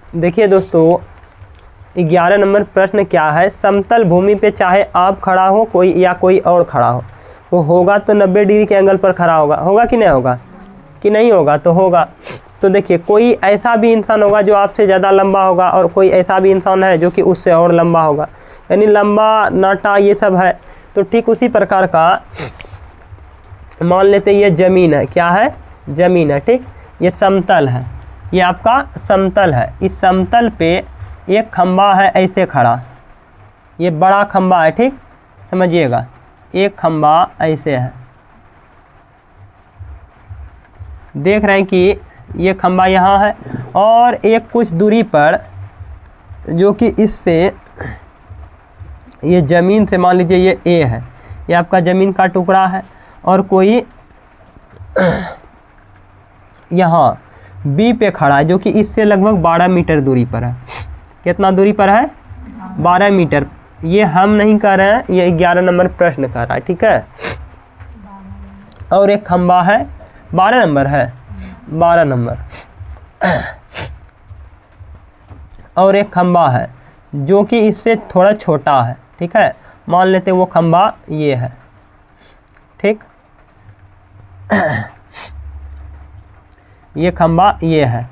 देखिए दोस्तों 11 नंबर प्रश्न क्या है, समतल भूमि पे चाहे आप खड़ा हो कोई या कोई और खड़ा हो, वो होगा तो 90 डिग्री के एंगल पर खड़ा होगा, होगा कि नहीं होगा, कि नहीं होगा, तो होगा। तो देखिए कोई ऐसा भी इंसान होगा जो आपसे ज़्यादा लंबा होगा और कोई ऐसा भी इंसान है जो कि उससे और लंबा होगा, यानी लंबा नाटा ये सब है। तो ठीक उसी प्रकार का मान लेते ये ज़मीन है, क्या है, ज़मीन है, ठीक, ये समतल है, ये आपका समतल है। इस समतल पे एक खंबा है ऐसे खड़ा, ये बड़ा खंबा है, ठीक, समझिएगा, एक खंबा ऐसे है, देख रहे हैं कि ये खंबा यहाँ है, और एक कुछ दूरी पर जो कि इससे ये ज़मीन से मान लीजिए ये ए है, ये आपका ज़मीन का टुकड़ा है, और कोई यहाँ बी पे खड़ा है जो कि इससे लगभग 12 मीटर दूरी पर है। कितना दूरी पर है, 12 मीटर। ये हम नहीं कर रहे हैं, ये 11 नंबर प्रश्न कर रहा है, ठीक है। और एक खंबा है, 12 नंबर है, 12 नंबर, और एक खंबा है जो कि इससे थोड़ा छोटा है, ठीक है, मान लेते वो खंबा ये है, ठीक, ये खंबा ये है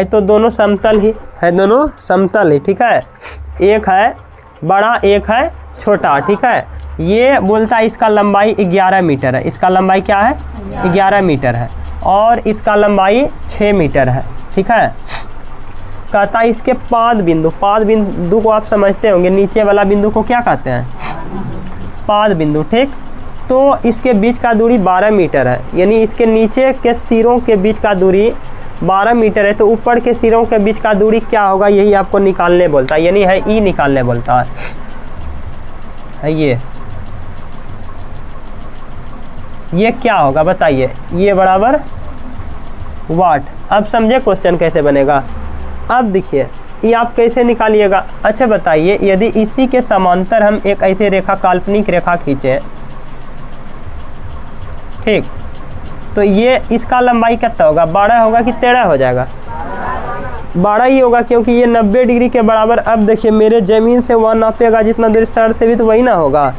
तो दोनों समतल ही है, दोनों समतल ही, ठीक है। एक है बड़ा, एक है छोटा, ठीक है। ये बोलता है इसका लंबाई 11 मीटर है, इसका लंबाई क्या है, 11 मीटर है, और इसका लंबाई 6 मीटर है, ठीक है। कहता है इसके पाद बिंदु को आप समझते होंगे, नीचे वाला बिंदु को क्या कहते हैं, पाद बिंदु, ठीक। तो इसके बीच का दूरी 12 मीटर है, यानी इसके नीचे के सिरों के बीच का दूरी 12 मीटर है, तो ऊपर के सिरों के बीच का दूरी क्या होगा, यही आपको निकालने बोलता है, यानी है ई निकालने बोलता है। ये क्या होगा बताइए, ये बराबर वाट। अब समझे क्वेश्चन कैसे बनेगा। अब देखिए ये आप कैसे निकालिएगा। अच्छा बताइए, यदि इसी के समांतर हम एक ऐसे रेखा, काल्पनिक रेखा खींचे, ठीक, तो ये इसका लंबाई कितना होगा, 12 होगा कि 13 हो जाएगा, 12 ही होगा, क्योंकि ये 90 डिग्री के बराबर। अब देखिए मेरे ज़मीन से वहाँ नापेगा जितना दूरी सर से भी, तो वही ना होगा,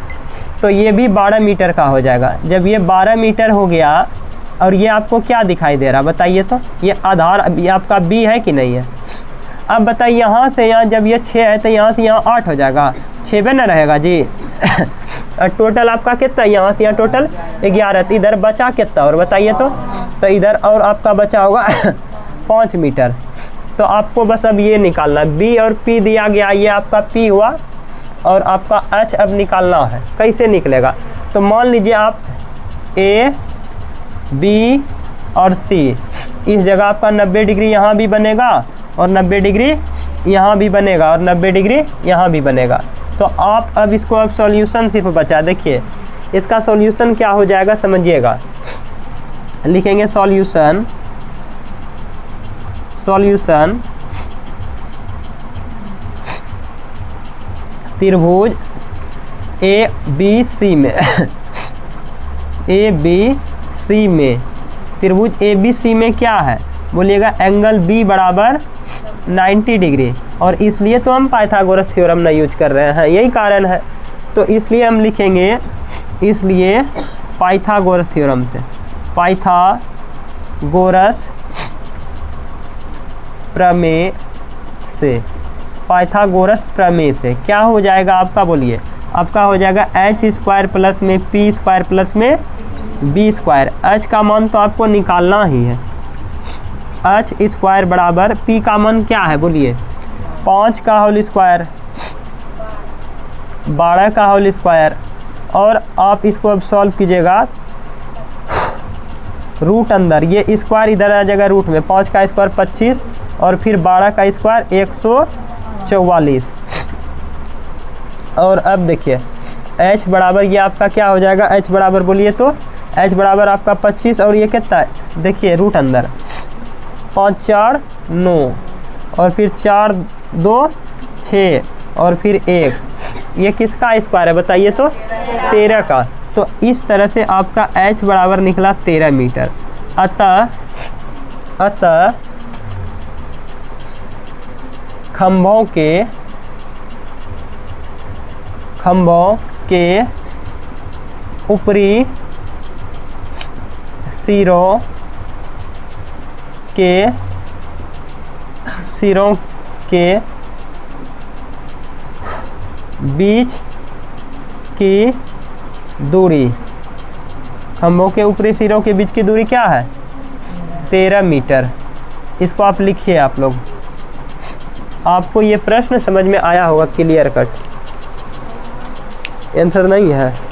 तो ये भी 12 मीटर का हो जाएगा। जब ये 12 मीटर हो गया, और ये आपको क्या दिखाई दे रहा बताइए, तो ये आधार ये आपका बी है कि नहीं है। अब बताइए यहाँ से यहाँ, जब ये 6 है तो यहाँ से यहाँ 8 हो जाएगा, 6 पे ना रहेगा जी। और टोटल आपका कितना, यहाँ से यहाँ टोटल 11, तो इधर बचा कितना और बताइए, तो इधर और आपका बचा होगा 5 मीटर। तो आपको बस अब ये निकालना, बी और पी दिया गया, ये आपका पी हुआ, और आपका एच अब निकालना है। कैसे निकलेगा, तो मान लीजिए आप ए बी और सी, इस जगह आपका 90 डिग्री यहाँ भी बनेगा, और 90 डिग्री यहाँ भी बनेगा, और 90 डिग्री यहाँ भी बनेगा। तो आप अब इसको अब सॉल्यूशन सिर्फ बचा, देखिए इसका सॉल्यूशन क्या हो जाएगा समझिएगा। लिखेंगे सॉल्यूशन त्रिभुज ए बी सी में त्रिभुज ए बी सी में क्या है बोलिएगा, एंगल बी बराबर 90 डिग्री। और इसलिए तो हम पाइथागोरस थ्योरम नहीं यूज कर रहे हैं, यही कारण है। तो इसलिए हम लिखेंगे, इसलिए पाइथागोरस थ्योरम से, पाइथागोरस प्रमेय से क्या हो जाएगा आपका, बोलिए, आपका हो जाएगा एच स्क्वायर प्लस में पी स्क्वायर प्लस में बी स्क्वायर। एच का मान तो आपको निकालना ही है, एच स्क्वायर बराबर पी का मान क्या है बोलिए, 5 का होल स्क्वायर, 12 का होल स्क्वायर, और आप इसको अब सॉल्व कीजिएगा, रूट अंदर, ये स्क्वायर इधर आ जाएगा रूट में, 5 का स्क्वायर 25, और फिर 12 का स्क्वायर 144। और अब देखिए h बराबर ये आपका क्या हो जाएगा, h बराबर बोलिए तो h बराबर आपका 25, और ये कितना है देखिए रूट अंदर, 5 4 9, और फिर 4 2 6, और फिर 1, ये किसका स्क्वायर है बताइए, तो 13 का। तो इस तरह से आपका h बराबर निकला 13 मीटर। अतः खंभों के ऊपरी सिरों के बीच की दूरी, खंभों के ऊपरी सिरों के बीच की दूरी क्या है? 13 मीटर। इसको आप लिखिए। आप लोग, आपको ये प्रश्न समझ में आया होगा क्लियर कट। आंसर नहीं है।